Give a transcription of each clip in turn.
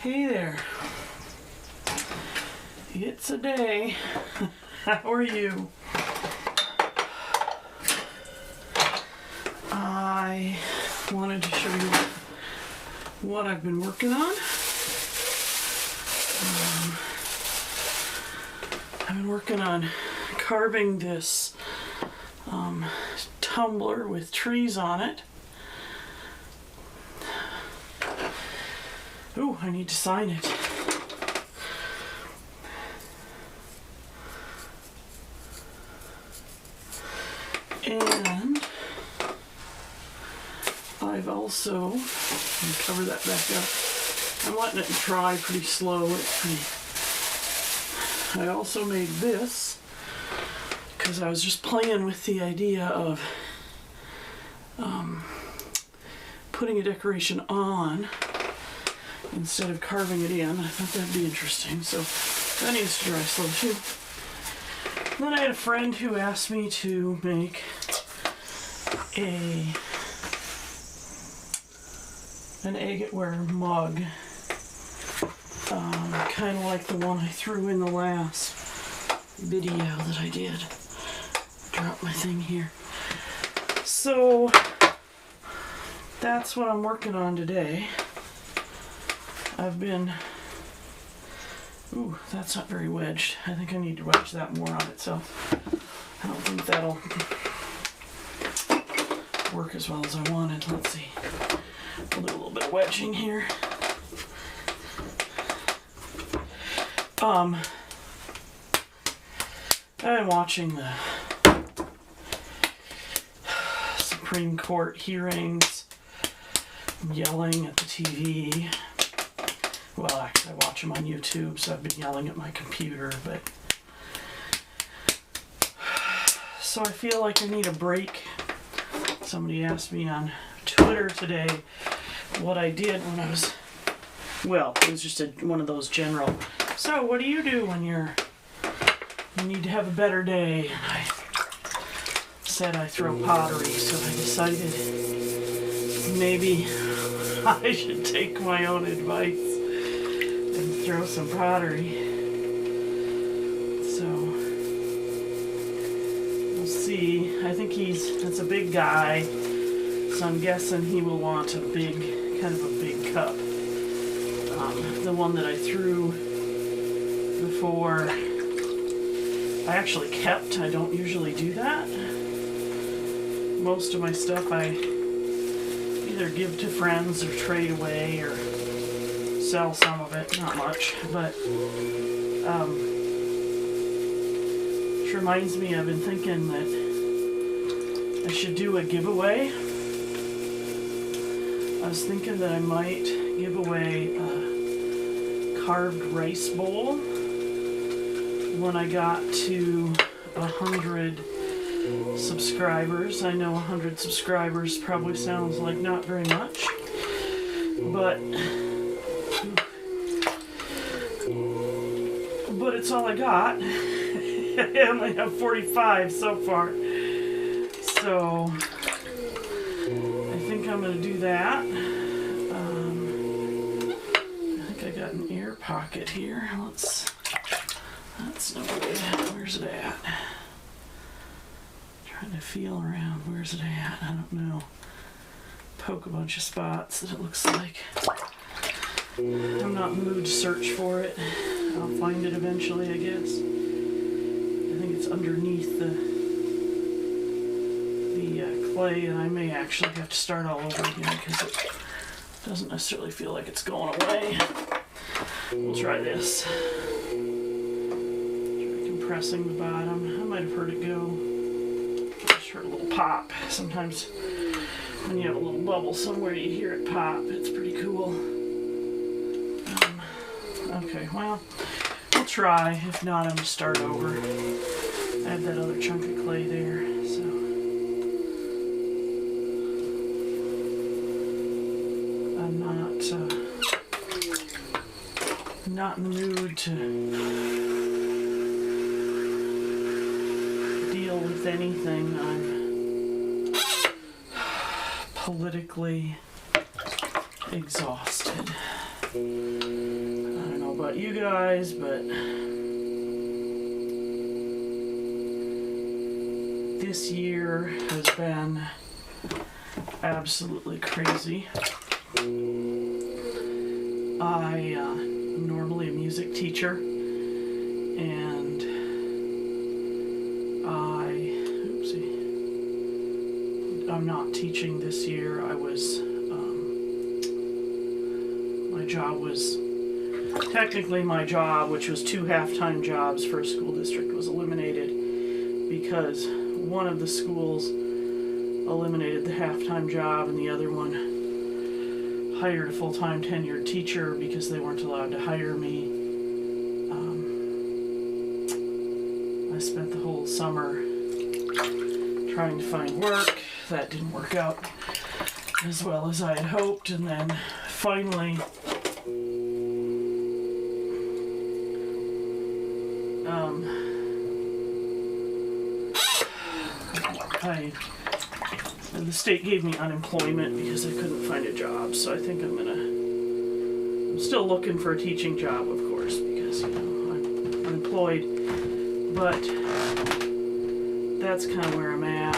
Hey there. It's a day. How are you? I wanted to show you what I've been working on. I've been working on carving this tumbler with trees on it. Ooh, I need to sign it. And I've also, let me cover that back up. I'm letting it dry pretty slow. I also made this because I was just playing with the idea of putting a decoration on instead of carving it in. I thought that'd be interesting, so that needs to dry slow too. Then I had a friend who asked me to make an agate-ware mug, kind of like the one I threw in the last video that I did. Drop my thing here. So that's what I'm working on today. I've been, ooh, that's not very wedged. I think I need to wedge that more on itself. I don't think that'll work as well as I wanted. Let's see. We'll do a little bit of wedging here. I've been watching the Supreme Court hearings. I'm yelling at the TV. Well, actually, I watch them on YouTube, so I've been yelling at my computer, but... So I feel like I need a break. Somebody asked me on Twitter today what I did when I was... Well, it was just one of those general... So, what do you do when you need to have a better day? And I said I throw pottery, so I decided maybe I should take my own advice and throw some pottery. So, we'll see. I think that's a big guy, so I'm guessing he will want a big, kind of a big cup. The one that I threw before, I actually kept. I don't usually do that. Most of my stuff I either give to friends or trade away or sell some of it, not much, but which reminds me, I've been thinking that I should do a giveaway. I was thinking that I might give away a carved rice bowl when I got to 100 subscribers. I know 100 subscribers probably sounds like not very much, but it's all I got. I only have 45 so far, so I think I'm going to do that. I think I got an air pocket here. That's no good. Where's it at? Trying to feel around. Where's it at? I don't know. Poke a bunch of spots that it looks like. I'm not in the mood to search for it. I'll find it eventually, I guess. I think it's underneath the clay, and I may actually have to start all over again because it doesn't necessarily feel like it's going away. We'll try this. Try compressing the bottom. I might have heard it go. Just heard a little pop. Sometimes when you have a little bubble somewhere, you hear it pop. It's pretty cool. Okay, well, we'll try. If not, I'm going to start over. I have that other chunk of clay there, so. I'm not in the mood to deal with anything. I'm politically exhausted. you guys, but this year has been absolutely crazy. I am normally a music teacher, and I'm not teaching this year. My job was, technically my job, which was 2 half-time jobs for a school district, was eliminated because one of the schools eliminated the half-time job and the other one hired a full-time tenured teacher because they weren't allowed to hire me. I spent the whole summer trying to find work. That didn't work out as well as I had hoped, and then finally the state gave me unemployment because I couldn't find a job, so I think I'm still looking for a teaching job, of course, because, you know, I'm unemployed, but that's kind of where I'm at.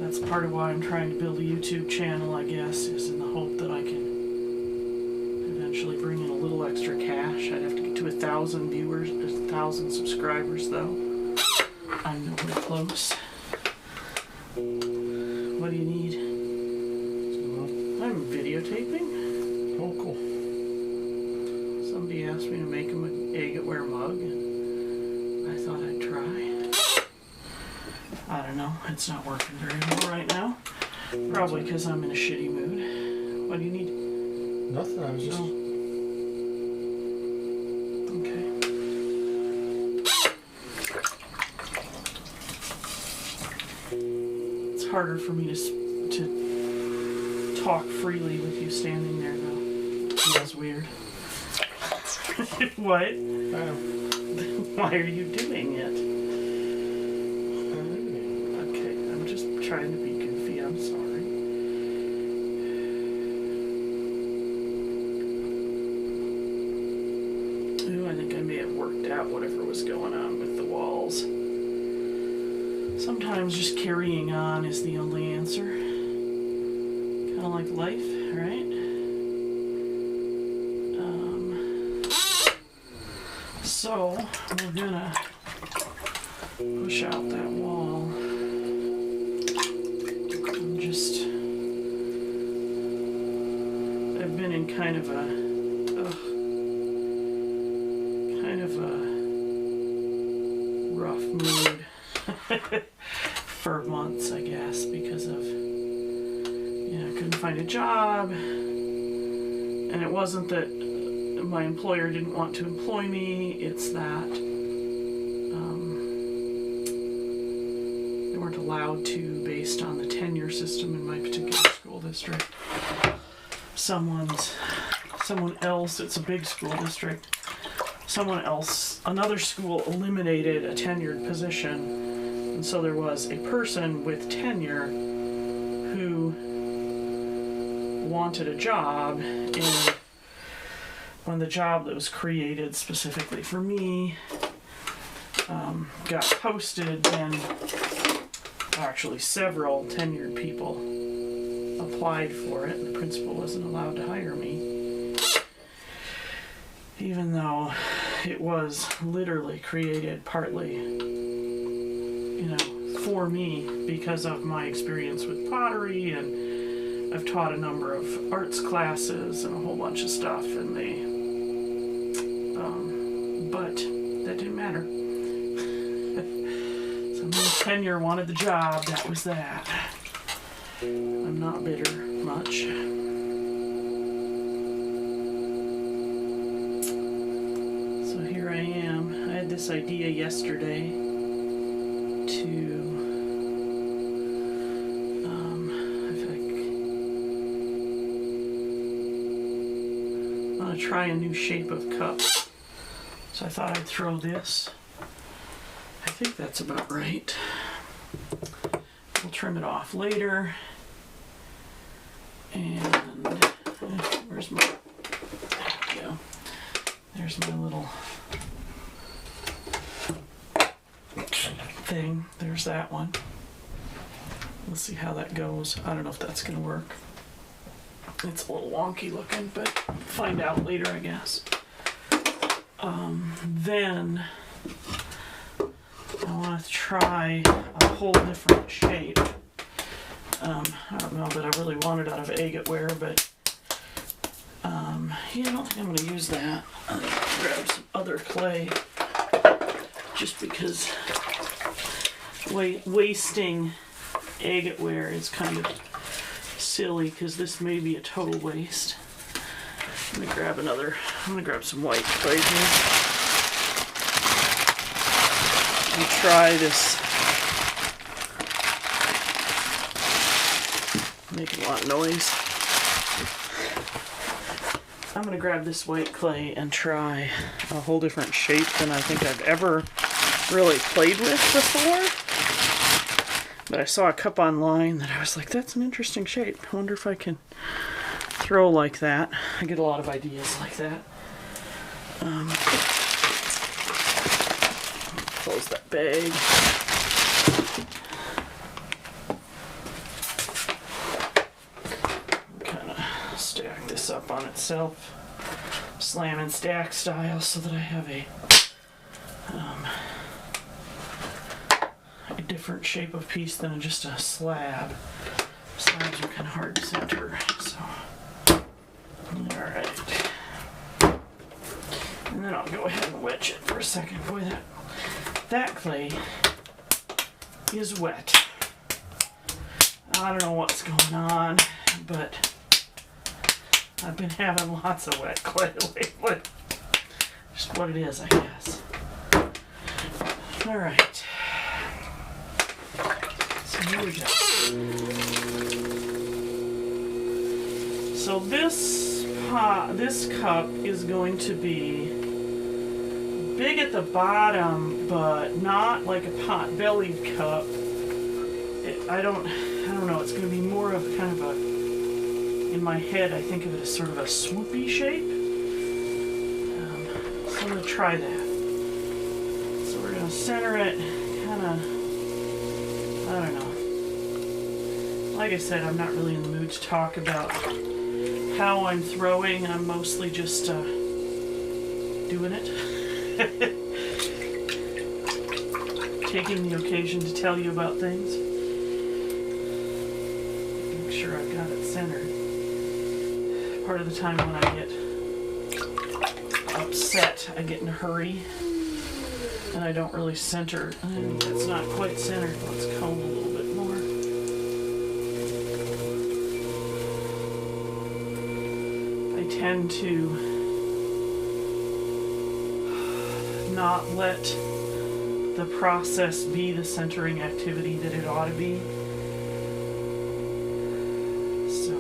That's part of why I'm trying to build a YouTube channel, I guess, is in the hope that I can eventually bring in a little extra cash. I'd have to get to 1,000 viewers, 1,000 subscribers, though. I'm nowhere close. What do you need? I'm videotaping. Oh, cool. Somebody asked me to make him an egg-at-ware mug, and I thought I'd try. I don't know. It's not working very well right now. Probably because I'm in a shitty mood. What do you need? Nothing. I was just... Oh. Okay. It's harder for me to talk freely with you standing there, though. It feels weird. What? Why are you doing it? Okay, I'm just trying to be goofy. I'm sorry. Ooh, I think I may have worked out whatever was going on with the walls. Sometimes just carrying on is the only answer. Kind of like life, right? So, we're gonna push out that wall. I've been in kind of a rough mood for months, I guess, because of, you know, I couldn't find a job, and it wasn't that my employer didn't want to employ me, it's that they weren't allowed to based on the tenure system in my particular school district. Someone else, it's a big school district, another school eliminated a tenured position, and so there was a person with tenure who wanted a job, and when the job that was created specifically for me got posted, then actually several tenured people applied for it, and the principal wasn't allowed to hire me, even though it was literally created partly, you know, for me because of my experience with pottery, and I've taught a number of arts classes and a whole bunch of stuff, and they but that didn't matter. Someone with tenure wanted the job, that was that. I'm not bitter much. So here I am. I had this idea yesterday to I'm gonna try a new shape of cup. So I thought I'd throw this. I think that's about right. We'll trim it off later. And where's my, there we go. There's my little thing. There's that one. Let's see how that goes. I don't know if that's going to work. It's a little wonky looking, but find out later, I guess. Then I want to try a whole different shape. I don't know that I really want it out of agate ware, but yeah, I don't think I'm going to use that. I'm going to grab some other clay just because wasting agate ware is kind of silly, because this may be a total waste. I'm going to grab some white clay here and try this. Making a lot of noise. I'm going to grab this white clay and try a whole different shape than I think I've ever really played with before. But I saw a cup online that I was like, that's an interesting shape. I wonder if I can throw like that. I get a lot of ideas like that. Close that bag. Kind of stack this up on itself, slam and stack style, so that I have a different shape of piece than just a slab. Slabs are kind of hard to center, so alright. And then I'll go ahead and wedge it for a second. Boy, that clay is wet. I don't know what's going on, but I've been having lots of wet clay lately. Just what it is, I guess. Alright. So here we go. So this cup is going to be big at the bottom, but not like a pot-bellied cup. I don't know. It's going to be more of kind of a, in my head, I think of it as sort of a swoopy shape. So I'm going to try that. So we're going to center it, kind of, I don't know. Like I said, I'm not really in the mood to talk about how I'm throwing. I'm mostly just doing it. Taking the occasion to tell you about things. Make sure I've got it centered. Part of the time when I get upset, I get in a hurry and I don't really center. And it's not quite centered. Let's comb a little bit more. I tend to not let the process be the centering activity that it ought to be. So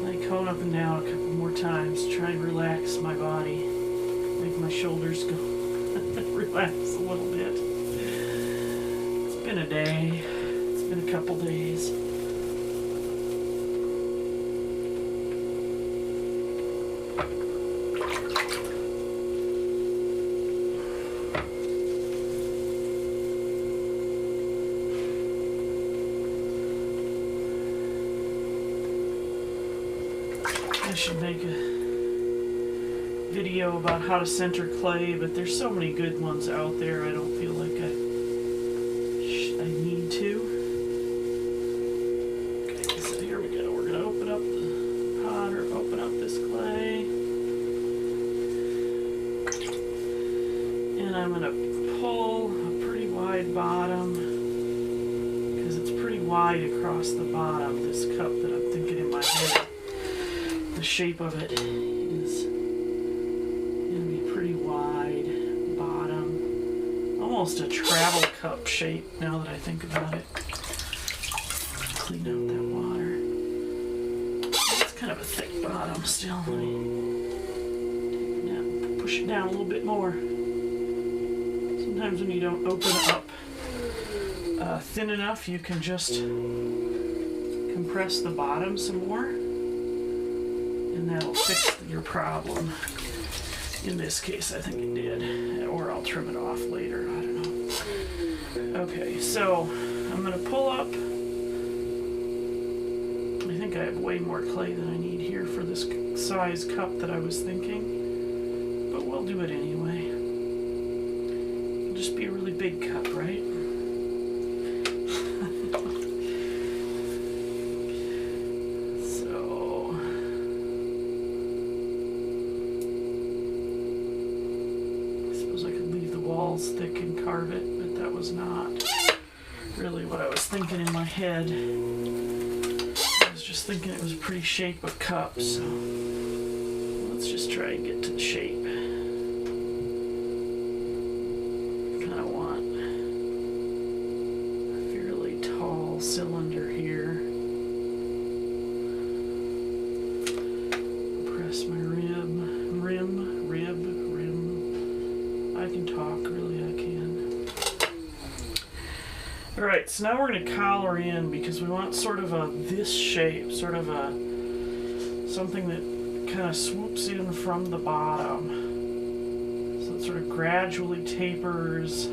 I cone up and down a couple more times, try and relax my body, make my shoulders go relax a little bit. It's been a day, it's been a couple days. I should make a video about how to center clay, but there's so many good ones out there, I don't feel like I need to. Okay, so here we go. We're going to open up the pot, or open up this clay. And I'm going to pull a pretty wide bottom, because it's pretty wide across the bottom, this cup that I'm thinking in my head. The shape of it is going to be pretty wide bottom, almost a travel cup shape now that I think about it. Clean out that water. It's kind of a thick bottom still. Let me push it down a little bit more. Sometimes when you don't open it up thin enough, you can just compress the bottom some more. And and that'll fix your problem. In this case, I think it did. Or I'll trim it off later, I don't know. Okay, so I'm gonna pull up. I think I have way more clay than I need here for this size cup that I was thinking. But we'll do it anyway. It'll just be a really big cup, right? Thick and carve it, but that was not really what I was thinking in my head. I was just thinking it was a pretty shape of cup, so let's just try and get to the shape. Kind of want a fairly tall cylinder here. Press my rim. I can talk, really, I can. Alright, so now we're going to collar in because we want sort of this shape, sort of something that kind of swoops in from the bottom. So it sort of gradually tapers.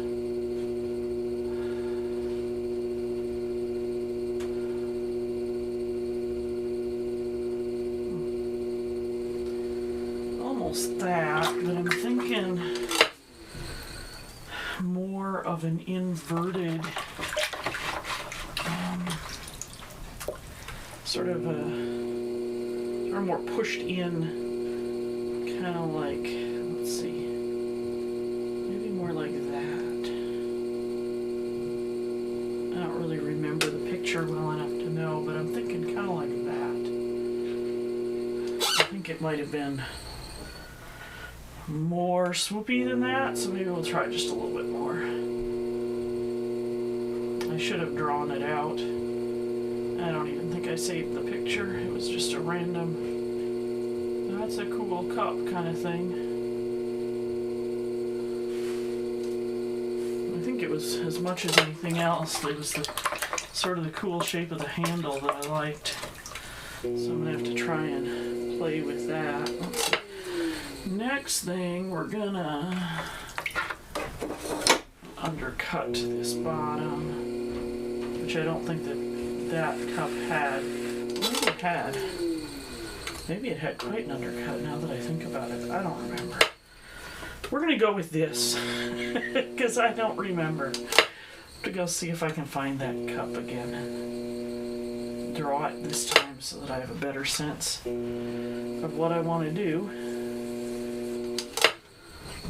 Almost that, but I'm thinking more of an inverted sort of more pushed in, kind of like, let's see, maybe more like that. I don't really remember the picture well enough to know, but I'm thinking kind of like that. I think it might have been more swoopy than that, so maybe we'll try just a little bit more. I should have drawn it out. I don't even think I saved the picture. It was just a random, that's a cool cup kind of thing. I think it was, as much as anything else, it was the sort of the cool shape of the handle that I liked. So I'm gonna have to try and play with that. Let's see. Next thing, we're gonna undercut this bottom, which I don't think that cup had. Maybe it had. Maybe it had quite an undercut now that I think about it. I don't remember. We're gonna go with this, because I don't remember. To go see if I can find that cup again. Draw it this time so that I have a better sense of what I want to do.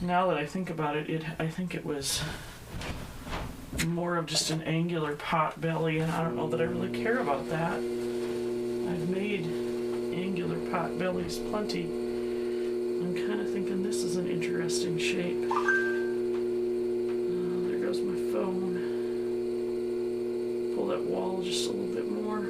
Now that I think about it, I think it was more of just an angular pot belly, and I don't know that I really care about that. I've made angular pot bellies plenty. I'm kind of thinking this is an interesting shape. There goes my phone. Pull that wall just a little bit more.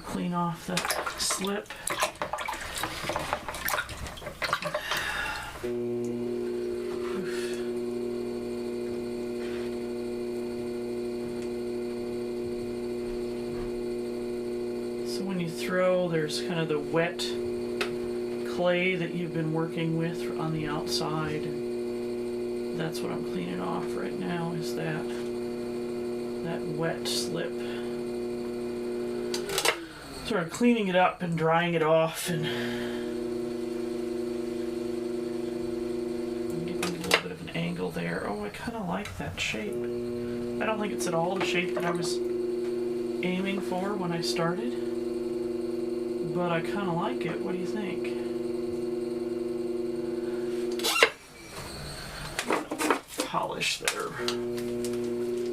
Clean off that slip. So when you throw, there's kind of the wet clay that you've been working with on the outside. That's what I'm cleaning off right now, is that wet slip. Sort of cleaning it up and drying it off and getting a little bit of an angle there. Oh, I kind of like that shape. I don't think it's at all the shape that I was aiming for when I started, but I kind of like it. What do you think? Polish there.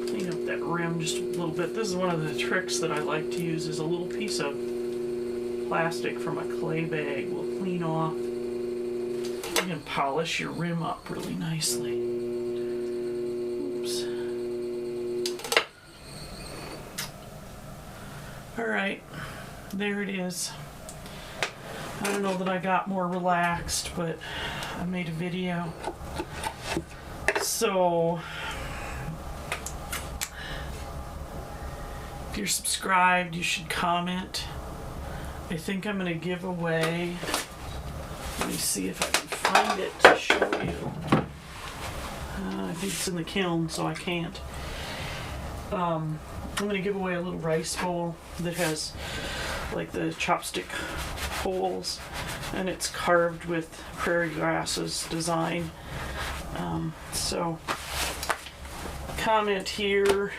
Clean up that rim just a little bit. This is one of the tricks that I like to use, is a little piece of plastic from a clay bag will clean off. You can polish your rim up really nicely. Oops. Alright, there it is. I don't know that I got more relaxed, but I made a video. So, if you're subscribed, you should comment. I think I'm going to give away. Let me see if I can find it to show you. I think it's in the kiln, so I can't. I'm going to give away a little rice bowl that has like the chopstick holes, and it's carved with prairie grasses design. So comment here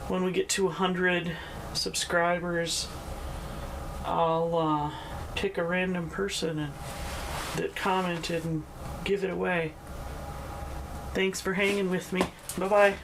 when we get to 100 subscribers. I'll pick a random person that commented and give it away. Thanks for hanging with me. Bye-bye.